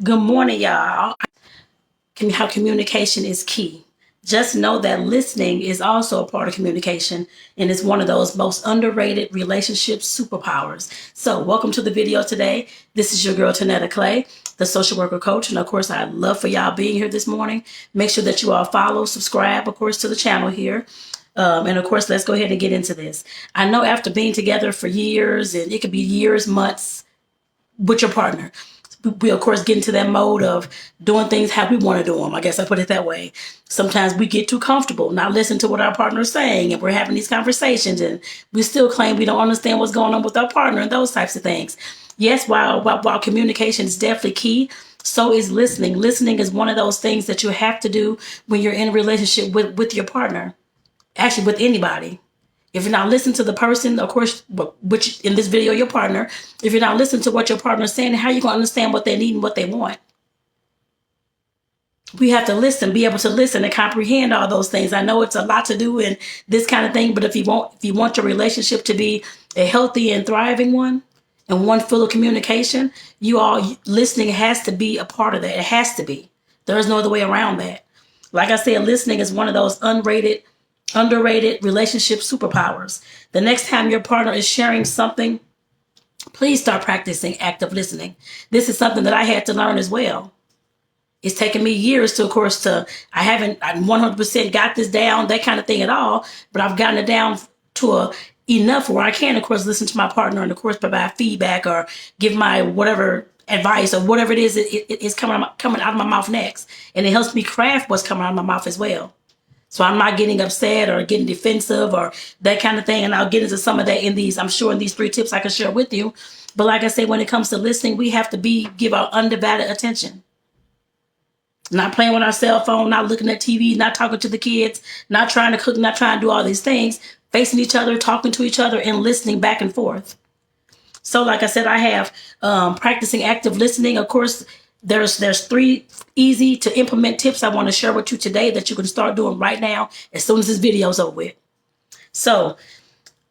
Good morning, y'all. How communication is key. Just know that listening is also a part of communication and it's one of those most underrated relationship superpowers. So, welcome to the video today. This is your girl, Tonetta Clay, the social worker coach. And of course, I'd love for y'all being here this morning. Make sure that you all follow, subscribe, of course, to the channel here. And of course, let's go ahead and get into this. I know after being together for years, and it could be years, months, with your partner, we of course get into that mode of doing things how we want to do them. I guess I put it that way. Sometimes we get too comfortable, not listen to what our partner is saying, and we're having these conversations, and we still claim we don't understand what's going on with our partner and those types of things. Yes, while communication is definitely key, so is listening. Listening is one of those things that you have to do when you're in a relationship with your partner, actually with anybody. If you're not listening to the person, of course, which in this video, your partner, if you're not listening to what your partner is saying, how are you going to understand what they need and what they want? We have to listen, be able to listen and comprehend all those things. I know it's a lot to do and this kind of thing, but if you want your relationship to be a healthy and thriving one and one full of communication, you all listening has to be a part of that. It has to be. There's no other way around that. Like I said, listening is one of those underrated relationship superpowers. The next time your partner is sharing something, please start practicing active listening. This is something that I had to learn as well. It's taken me years to, of course, I haven't 100% got this down, that kind of thing at all, but I've gotten it down to enough where I can, of course, listen to my partner and, of course, provide feedback or give my whatever advice or whatever it is it's coming out of my mouth next. And it helps me craft what's coming out of my mouth as well. So I'm not getting upset or getting defensive or that kind of thing. And I'll get into some of that in these 3 tips I can share with you. But like I said, when it comes to listening, we have to give our undivided attention. Not playing with our cell phone, not looking at TV, not talking to the kids, not trying to cook, not trying to do all these things, facing each other, talking to each other, and listening back and forth. So like I said, I have practicing active listening. Of course, there's 3 easy to implement tips I want to share with you today that you can start doing right now as soon as this video is over with. So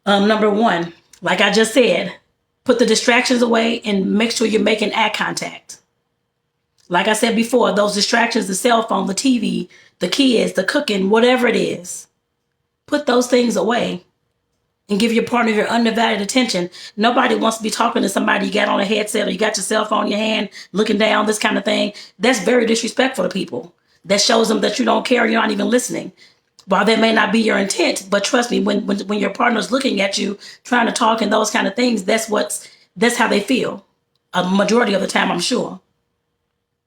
number 1, like I just said, put the distractions away and make sure you're making eye contact. Like I said before, those distractions, the cell phone, the TV, the kids, the cooking, whatever it is, put those things away and give your partner your undivided attention. Nobody wants to be talking to somebody you got on a headset or you got your cell phone in your hand, looking down, this kind of thing. That's very disrespectful to people. That shows them that you don't care, you're not even listening. While that may not be your intent, but trust me, when your partner's looking at you, trying to talk and those kind of things, that's how they feel. A majority of the time, I'm sure.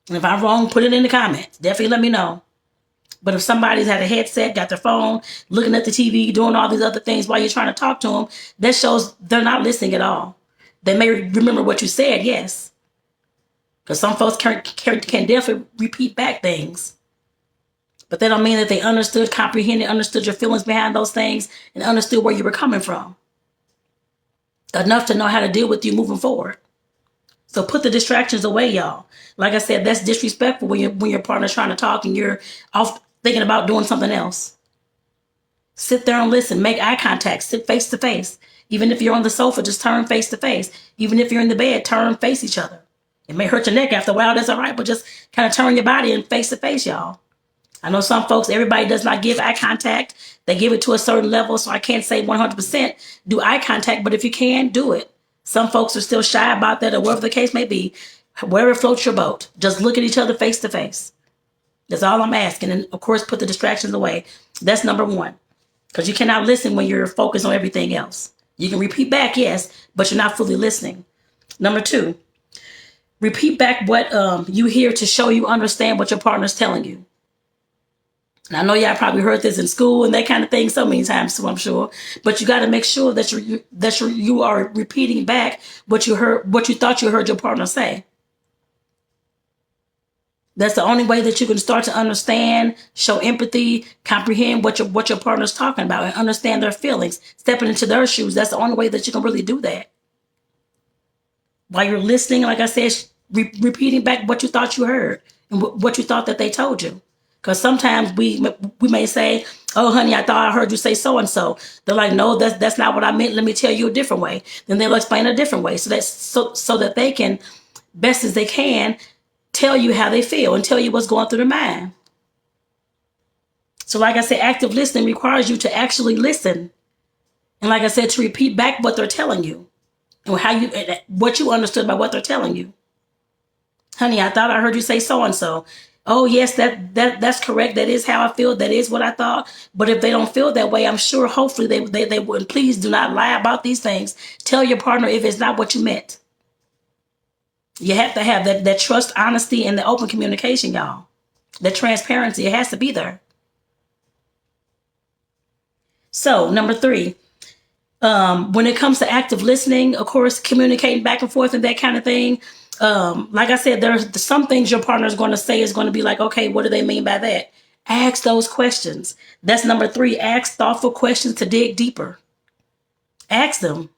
And if I'm wrong, put it in the comments. Definitely let me know. But if somebody's had a headset, got their phone, looking at the TV, doing all these other things while you're trying to talk to them, that shows they're not listening at all. They may remember what you said, yes. Because some folks can definitely repeat back things. But that don't mean that they understood, comprehended, understood your feelings behind those things, and understood where you were coming from. Enough to know how to deal with you moving forward. So put the distractions away, y'all. Like I said, that's disrespectful when your partner's trying to talk and you're off thinking about doing something else. Sit there and listen. Make eye contact. Sit face to face. Even if you're on the sofa, just turn face to face. Even if you're in the bed, turn face each other. It may hurt your neck after a while. That's all right. But just kind of turn your body and face to face, y'all. I know some folks, everybody does not give eye contact. They give it to a certain level. So I can't say 100% do eye contact. But if you can, do it. Some folks are still shy about that or whatever the case may be. Wherever floats your boat, just look at each other face to face. That's all I'm asking. And of course, put the distractions away. That's number 1. Because you cannot listen when you're focused on everything else. You can repeat back, yes, but you're not fully listening. Number 2, repeat back what you hear to show you understand what your partner's telling you. And I know y'all probably heard this in school and that kind of thing so many times, so I'm sure. But you got to make sure that you are repeating back what you thought you heard your partner say. That's the only way that you can start to understand, show empathy, comprehend what your partner's talking about, and understand their feelings. Stepping into their shoes, that's the only way that you can really do that. While you're listening, like I said, repeating back what you thought you heard and what you thought that they told you. Because sometimes we may say, "Oh, honey, I thought I heard you say so and so." They're like, "No, that's not what I meant. Let me tell you a different way." Then they'll explain a different way, so that they can, best as they can, tell you how they feel and tell you what's going through their mind. So like I said, active listening requires you to actually listen. And like I said, to repeat back what they're telling you and what you understood by what they're telling you. Honey, I thought I heard you say so-and-so. Oh, yes, that's correct. That is how I feel. That is what I thought. But if they don't feel that way, I'm sure hopefully they wouldn't. Please do not lie about these things. Tell your partner if it's not what you meant. You have to have that trust, honesty, and the open communication, y'all. The transparency, it has to be there. So, number 3, when it comes to active listening, of course, communicating back and forth and that kind of thing. Like I said, there's some things your partner is going to say is going to be like, okay, what do they mean by that? Ask those questions. That's number 3. Ask thoughtful questions to dig deeper. Ask them.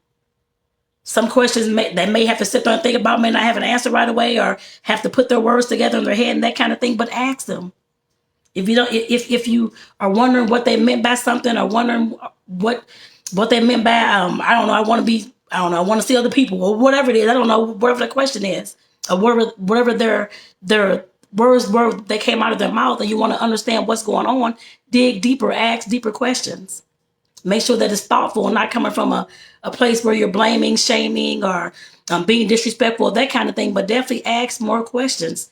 Some questions they may have to sit there and think about, may not have an answer right away, or have to put their words together in their head and that kind of thing. But ask them. If you are wondering what they meant by something, or wondering what they meant by, I don't know, I want to see other people, or whatever it is. I don't know, whatever the question is, or whatever their words were that came out of their mouth, and you want to understand what's going on, dig deeper, ask deeper questions. Make sure that it's thoughtful and not coming from a place where you're blaming, shaming, or being disrespectful, that kind of thing. But definitely ask more questions.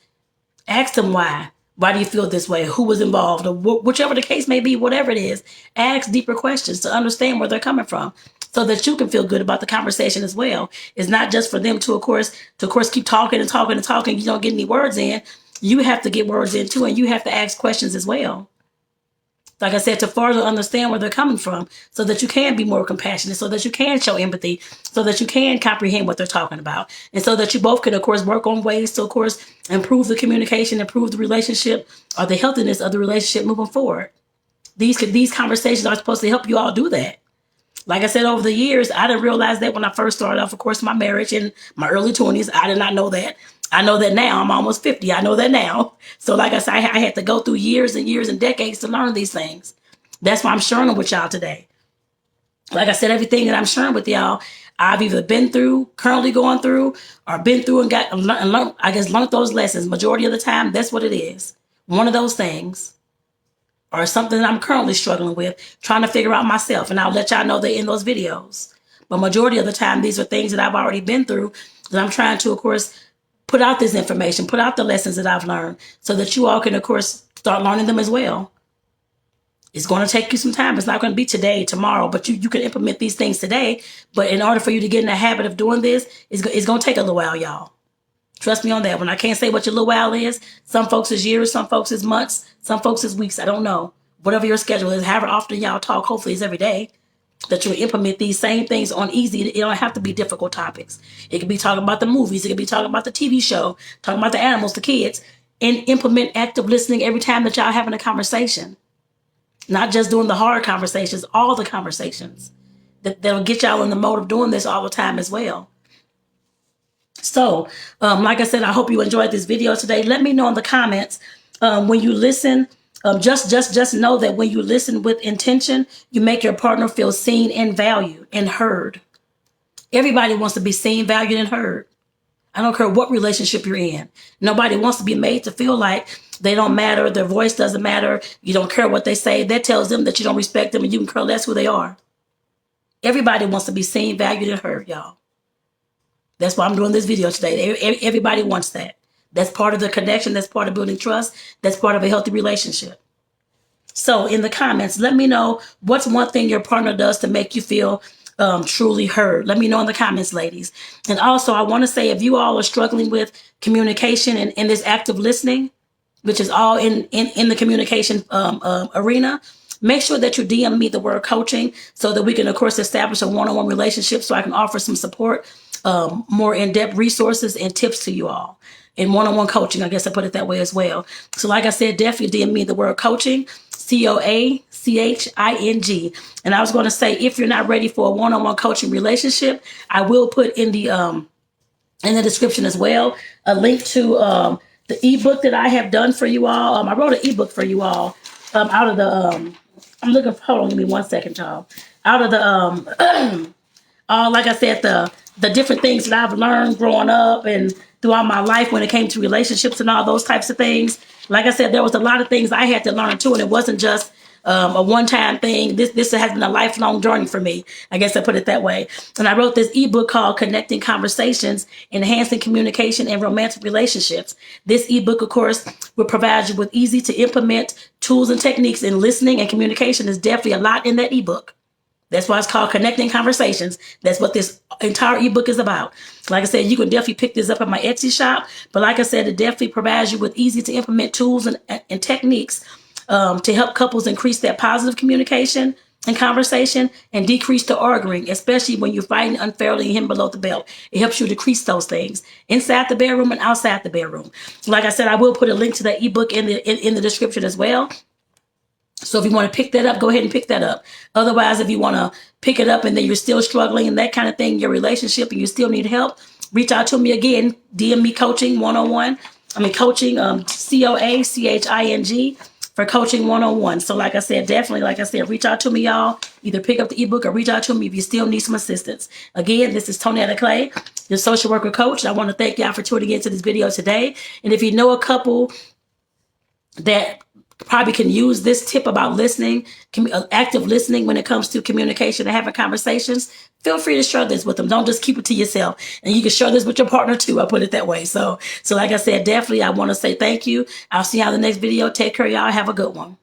Ask them why. Why do you feel this way? Who was involved? Or whichever the case may be, whatever it is, ask deeper questions to understand where they're coming from, so that you can feel good about the conversation as well. It's not just for them to, of course, keep talking and talking and talking. You don't get any words in. You have to get words in too, and you have to ask questions as well. Like I said, to further understand where they're coming from, so that you can be more compassionate, so that you can show empathy, so that you can comprehend what they're talking about, and so that you both can, of course, work on ways to, of course, improve the communication, improve the relationship, or the healthiness of the relationship moving forward. These conversations are supposed to help you all do that. Like I said, over the years, I didn't realize that when I first started off, of course, my marriage in my early 20s. I did not know that. I know that now. I'm almost 50. I know that now. So like I said, I had to go through years and years and decades to learn these things. That's why I'm sharing them with y'all today. Like I said, everything that I'm sharing with y'all, I've either been through, currently going through, or been through and learned those lessons. Majority of the time, that's what it is. One of those things. Or something that I'm currently struggling with, trying to figure out myself. And I'll let y'all know that in those videos. But majority of the time, these are things that I've already been through, that I'm trying to, of course, put out this information, put out the lessons that I've learned, so that you all can, of course, start learning them as well. It's going to take you some time. It's not going to be today, tomorrow, but you can implement these things today. But in order for you to get in the habit of doing this, it's going to take a little while, y'all. Trust me on that one. I can't say what your little while is. Some folks is years, some folks is months, some folks is weeks. I don't know. Whatever your schedule is, however often y'all talk, hopefully it's every day, that you'll implement these same things on easy. It don't have to be difficult topics. It could be talking about the movies. It could be talking about the TV show, talking about the animals, the kids, and implement active listening every time that y'all having a conversation. Not just doing the hard conversations, all the conversations. That'll get y'all in the mode of doing this all the time as well. So, like I said, I hope you enjoyed this video today. Let me know in the comments when you listen. Just know that when you listen with intention, you make your partner feel seen and valued and heard. Everybody wants to be seen, valued, and heard. I don't care what relationship you're in. Nobody wants to be made to feel like they don't matter, their voice doesn't matter, you don't care what they say. That tells them that you don't respect them and you can care less who they are. Everybody wants to be seen, valued, and heard, y'all. That's why I'm doing this video today. Everybody wants that. That's part of the connection. That's part of building trust. That's part of a healthy relationship. So in the comments, let me know what's one thing your partner does to make you feel truly heard. Let me know in the comments, ladies. And also, I want to say, if you all are struggling with communication and this active listening, which is all in the communication arena, make sure that you DM me the word coaching, so that we can, of course, establish a one-on-one relationship, so I can offer some support, more in-depth resources and tips to you all. In one-on-one coaching, I guess I put it that way as well. So like I said, definitely DM me the word coaching, COACHING. And I was going to say, if you're not ready for a one-on-one coaching relationship, I will put in the description as well a link to the ebook that I have done for you all. I wrote an ebook for you all out of the I'm looking for, hold on, give me 1 second, y'all. Out of the like I said, the different things that I've learned growing up, and throughout my life when it came to relationships and all those types of things. Like I said, there was a lot of things I had to learn too, and it wasn't just a one-time thing. This has been a lifelong journey for me. I guess I put it that way. And I wrote this ebook called Connecting Conversations, Enhancing Communication and Romantic Relationships. This ebook, of course, will provide you with easy to implement tools and techniques in listening and communication. There's definitely a lot in that ebook. That's why it's called Connecting Conversations. That's what this entire ebook is about. Like I said, you can definitely pick this up at my Etsy shop. But like I said, it definitely provides you with easy to implement tools and techniques to help couples increase their positive communication and conversation and decrease the arguing, especially when you're fighting unfairly and him below the belt. It helps you decrease those things inside the bedroom and outside the bedroom. Like I said, I will put a link to that ebook in the description as well. So if you want to pick that up, go ahead and pick that up. Otherwise, if you want to pick it up and then you're still struggling and that kind of thing, your relationship, and you still need help, reach out to me again. DM me coaching 101. Coaching, COACHING for coaching 101. So like I said, definitely, like I said, reach out to me, y'all. Either pick up the ebook or reach out to me if you still need some assistance. Again, this is Tonetta Clay, your social worker coach. I want to thank y'all for tuning into this video today. And if you know a couple that probably can use this tip about listening, active listening when it comes to communication and having conversations, feel free to share this with them. Don't just keep it to yourself. And you can share this with your partner too. I'll put it that way. So like I said, definitely I want to say thank you. I'll see you on the next video. Take care, y'all. Have a good one.